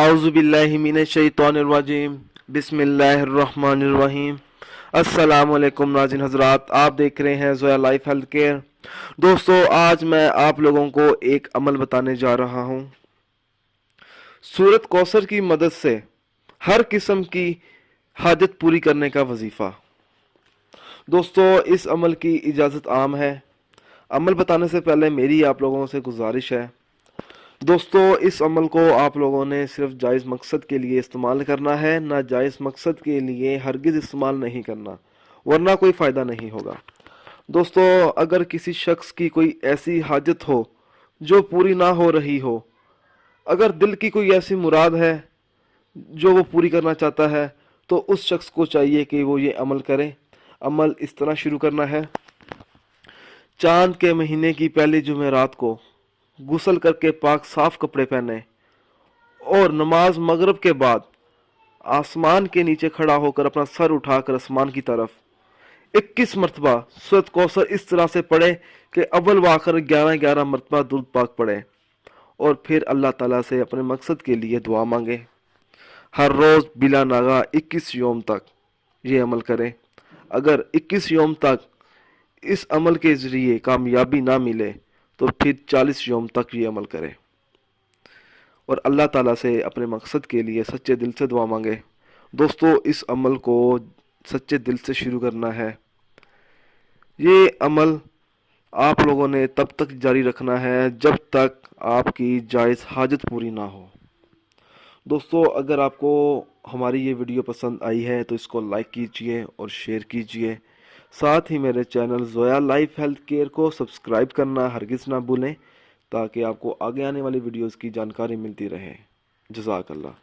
आऊज़ु बिल्लाहि मिनश्शैतानिर्रजीम बिस्मिल्लाहिर्रहमानिर्रहीम। अस्सलाम वालेकुम नाज़रीन हज़रात, आप देख रहे हैं ज़ोया लाइफ हेल्थ केयर। दोस्तों, आज मैं आप लोगों को एक अमल बताने जा रहा हूँ। सूरत कौसर की मदद से हर किस्म की हाजत पूरी करने का वजीफ़ा। दोस्तों, इस अमल की इजाज़त आम है। अमल बताने से पहले मेरी आप लोगों से गुजारिश है, दोस्तों, इस अमल को आप लोगों ने सिर्फ जायज़ मकसद के लिए इस्तेमाल करना है, ना जायज़ मकसद के लिए हरगिज़ इस्तेमाल नहीं करना, वरना कोई फ़ायदा नहीं होगा। दोस्तों, अगर किसी शख्स की कोई ऐसी हाजत हो जो पूरी ना हो रही हो, अगर दिल की कोई ऐसी मुराद है जो वो पूरी करना चाहता है, तो उस शख्स को चाहिए कि वो ये अमल करे। अमल इस तरह शुरू करना है। चांद के महीने की पहली जुमेरात को गुस्ल करके पाक साफ कपड़े पहने और नमाज मगरिब के बाद आसमान के नीचे खड़ा होकर अपना सर उठाकर आसमान की तरफ 21 मरतबा सूरत कौसर इस तरह से पढ़े कि अव्वल व आखिर 11-11 मरतबा दुरूद पाक पढ़े, और फिर अल्लाह ताला से अपने मकसद के लिए दुआ मांगे। हर रोज़ बिला नागा 21 योम तक ये अमल करें। अगर 21 योम तक इस अमल के ज़रिए कामयाबी ना मिले तो फिर 40 योम तक ये अमल करें और अल्लाह ताला से अपने मकसद के लिए सच्चे दिल से दुआ मांगे। दोस्तों, इस अमल को सच्चे दिल से शुरू करना है। ये अमल आप लोगों ने तब तक जारी रखना है जब तक आपकी जायज़ हाजत पूरी ना हो। दोस्तों, अगर आपको हमारी ये वीडियो पसंद आई है तो इसको लाइक कीजिए और शेयर कीजिए। साथ ही मेरे channel Zoya life health care को सब्सक्राइब करना हरगिज़ ना भूलें, ताकि आपको आगे आने वाली वीडियोस की जानकारी मिलती रहे। जज़ाकल्लाह।